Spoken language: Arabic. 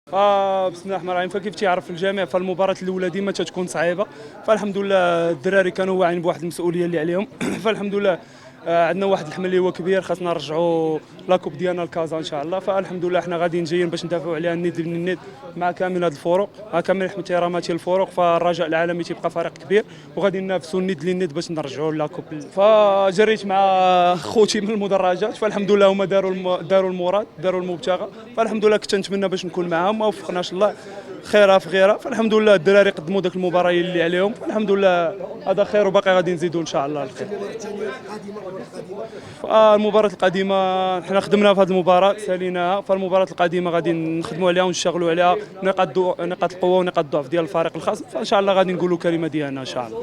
بسم الله الرحمن الرحيم. فكيف تعرف الجميع فالمباراة الأولى ديما تتكون صعيبة، فالحمد لله الدراري كانوا واعيين بواحد المسؤولية اللي عليهم فالحمد لله عندنا واحد الحمل اللي هو كبير، خاصنا نرجعوا لاكوب ديالنا لكازا ان شاء الله. فالحمد لله حنا غاديين جايين باش ندافعوا عليها الند من الند مع كامل هذه الفروق، مع كامل احتراماتي الفروق. فالرجاء العالمي تيبقى فريق كبير وغادي ننافسوا الند للند باش نرجعوا لاكوب. فجريت مع خوتي من المدرجات، فالحمد لله هما داروا المراد، داروا المبتغى. فالحمد لله كنت نتمنى باش نكون معاهم، ما وفقناش الله، خيرها في غيرها. فالحمد لله الدراري قدموا ذاك المباراه اللي عليهم، فالحمد لله هذا خير وباقي غادي نزيدوا ان شاء الله الخير. المباراة القادمة حنا خدمنا في هذه المباراة ساليناها، فالمباراة القادمة غادي نخدموا عليها ونشتغلوا عليها نقاط القوة ونقاط الضعف ديال الفريق الخاص، فان شاء الله غادي نقولوا كلمة ديالنا ان شاء الله.